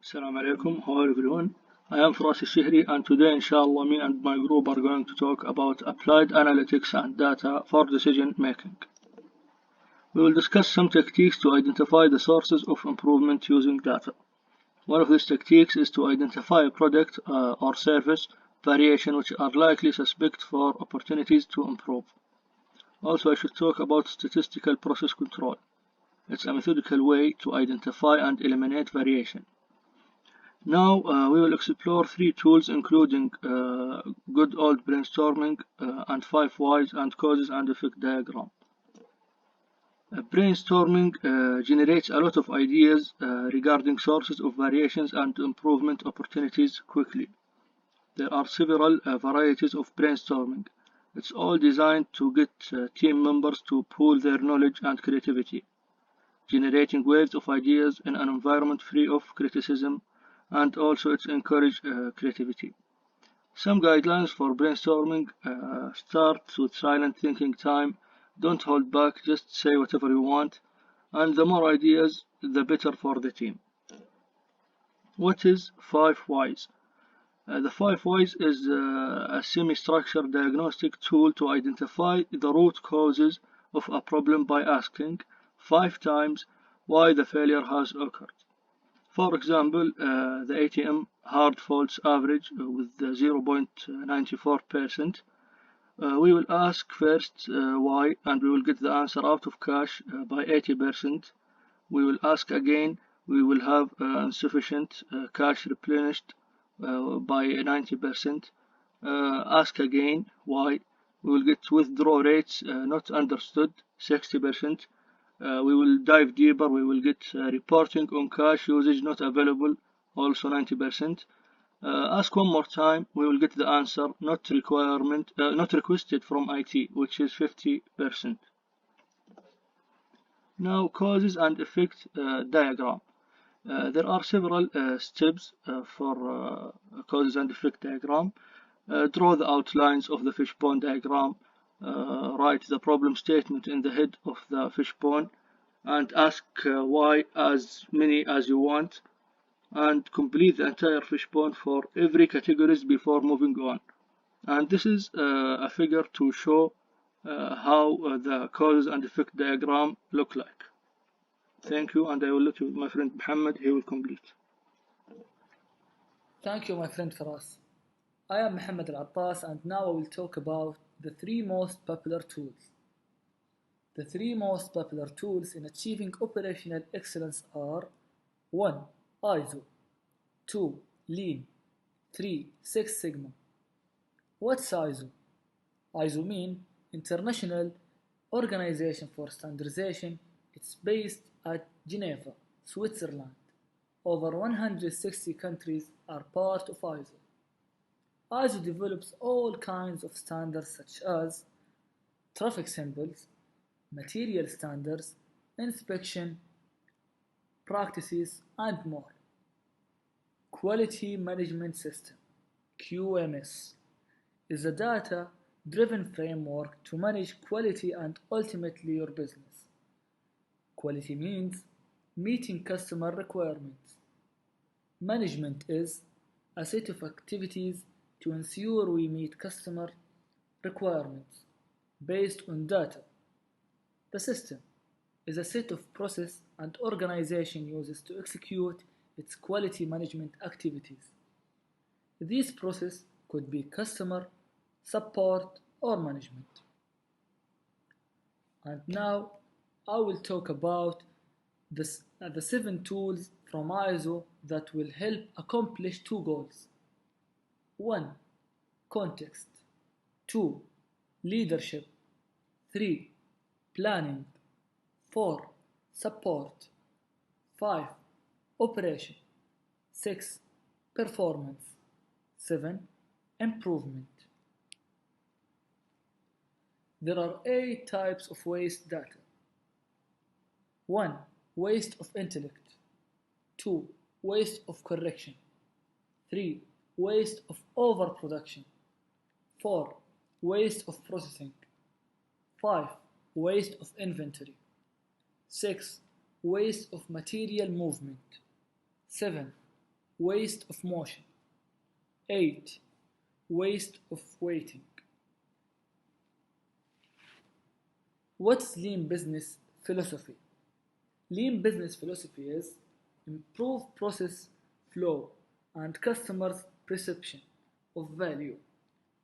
Assalamu alaikum, how are everyone? I am Firas Shihri and today inshallah me and my group are going to talk about applied analytics and data for decision making. We will discuss some techniques to identify the sources of improvement using data. One of these techniques is to identify a product or service variation which are likely suspect for opportunities to improve. Also, I should talk about statistical process control. It's a methodical way to identify and eliminate variation. Now we will explore three tools including good old brainstorming and 5 whys and causes and effect diagram. Brainstorming generates a lot of ideas regarding sources of variations and improvement opportunities quickly. There are several varieties of brainstorming. It's all designed to get team members to pool their knowledge and creativity, generating waves of ideas in an environment free of criticism, and also it encourages creativity. Some guidelines for brainstorming start with silent thinking time. Don't hold back, just say whatever you want, and the more ideas, the better for the team. What is 5 whys? The 5 whys is a semi-structured diagnostic tool to identify the root causes of a problem by asking 5 times why the failure has occurred. For example, the ATM hard faults average with 0.94%. We will ask first why, and we will get the answer out of cash by 80%. We will ask again, we will have insufficient cash replenished by 90%. Ask again why, we will get withdrawal rates not understood 60%. We will dive deeper, we will get reporting on cash usage not available, also 90%. Ask one more time, we will get the answer not requested from IT, which is 50%. Now, causes and effect diagram. There are several steps for causes and effect diagram. Draw the outlines of the fishbone diagram. Write the problem statement in the head of the fishbone and ask why as many as you want, and complete the entire fishbone for every categories before moving on. And this is a figure to show how the cause and effect diagram look like. Thank you, and I will let my friend Muhammad, he will complete. Thank you, my friend Faras. I am Muhammad Al Abbas, and now I will talk about the three most popular tools. The three most popular tools in achieving operational excellence are 1. ISO, 2. Lean, 3. Six Sigma. What's ISO? ISO means International Organization for Standardization. It's based at Geneva, Switzerland. Over 160 countries are part of ISO. ISO develops all kinds of standards such as traffic symbols, material standards, inspection practices, and more. Quality Management System (QMS) is a data-driven framework to manage quality and ultimately your business. Quality means meeting customer requirements. Management is a set of activities to ensure we meet customer requirements based on data. The system is a set of process and organization uses to execute its quality management activities. These processes could be customer, support, or management. And now I will talk about the 7 tools from ISO that will help accomplish 2 goals. 1. Context. 2. Leadership. 3. Planning. 4. Support. 5. Operation. 6. Performance. 7. Improvement. There are 8 types of waste data. 1. Waste of intellect. 2. Waste of correction. 3. Waste of overproduction. 4. Waste of processing. 5. Waste of inventory. 6. Waste of material movement. 7. waste of motion. 8. Waste of waiting. What's lean business philosophy? Lean business philosophy is improve process flow and customers' perception of value.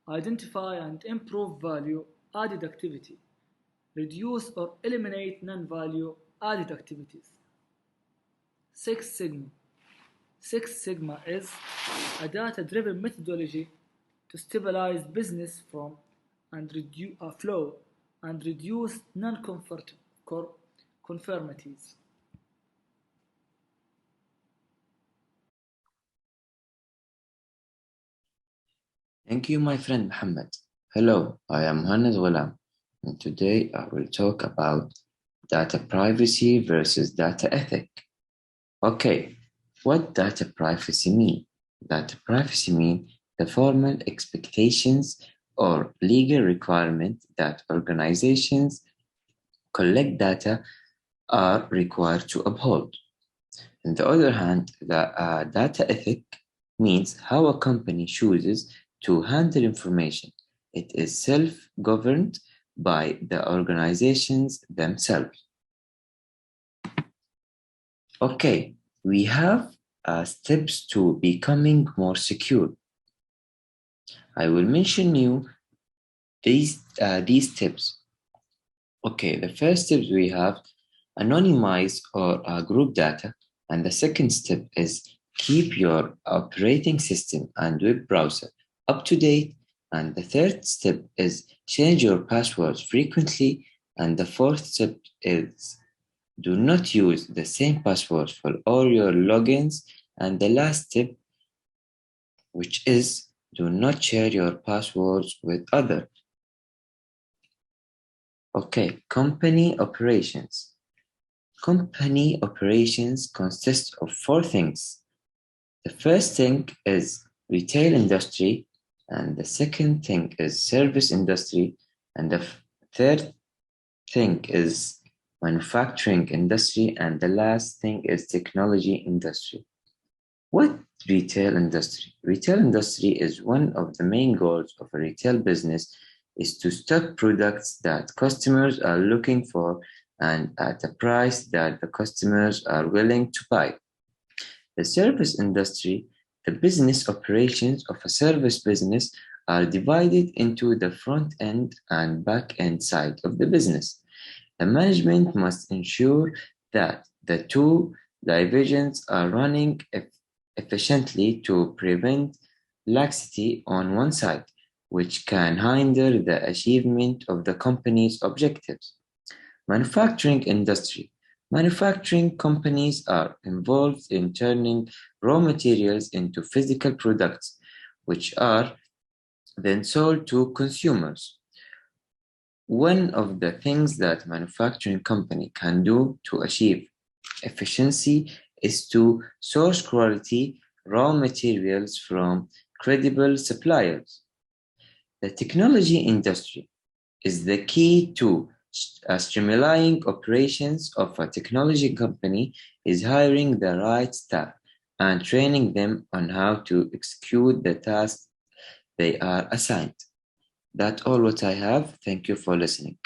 Identify and improve value added activity. Reduce or eliminate non-value added activities. Six Sigma. Six Sigma is a data-driven methodology to stabilize business from and reduce flow and reduce non-conformities. Thank you, my friend Muhammad. Hello, I am Hannes Ghulam, and today I will talk about data privacy versus data ethic. Okay, what data privacy mean? Data privacy mean the formal expectations or legal requirement that organizations collect data are required to uphold. On the other hand, the data ethic means how a company chooses to handle information. It is self-governed by the organizations themselves. Okay, we have steps to becoming more secure. I will mention you these steps. Okay, the first step we have anonymize or group data, and the second step is keep your operating system and web browser up to date, and the third step is change your passwords frequently, and the fourth step is do not use the same password for all your logins, and the last step, which is do not share your passwords with others. Okay, company operations. Company operations consist of four things. The first thing is retail industry, and the second thing is service industry, and the third thing is manufacturing industry, and the last thing is technology industry. What retail industry? Retail industry is one of the main goals of a retail business is to stock products that customers are looking for and at a price that the customers are willing to buy. The service industry, the business operations of a service business are divided into the front end and back end side of the business. The management must ensure that the two divisions are running efficiently to prevent laxity on one side, which can hinder the achievement of the company's objectives. Manufacturing industry. Manufacturing companies are involved in turning raw materials into physical products, which are then sold to consumers. One of the things that manufacturing company can do to achieve efficiency is to source quality raw materials from credible suppliers. The technology industry is the key to streamlining operations of a technology company is hiring the right staff and training them on how to execute the tasks they are assigned. That's all what I have. Thank you for listening.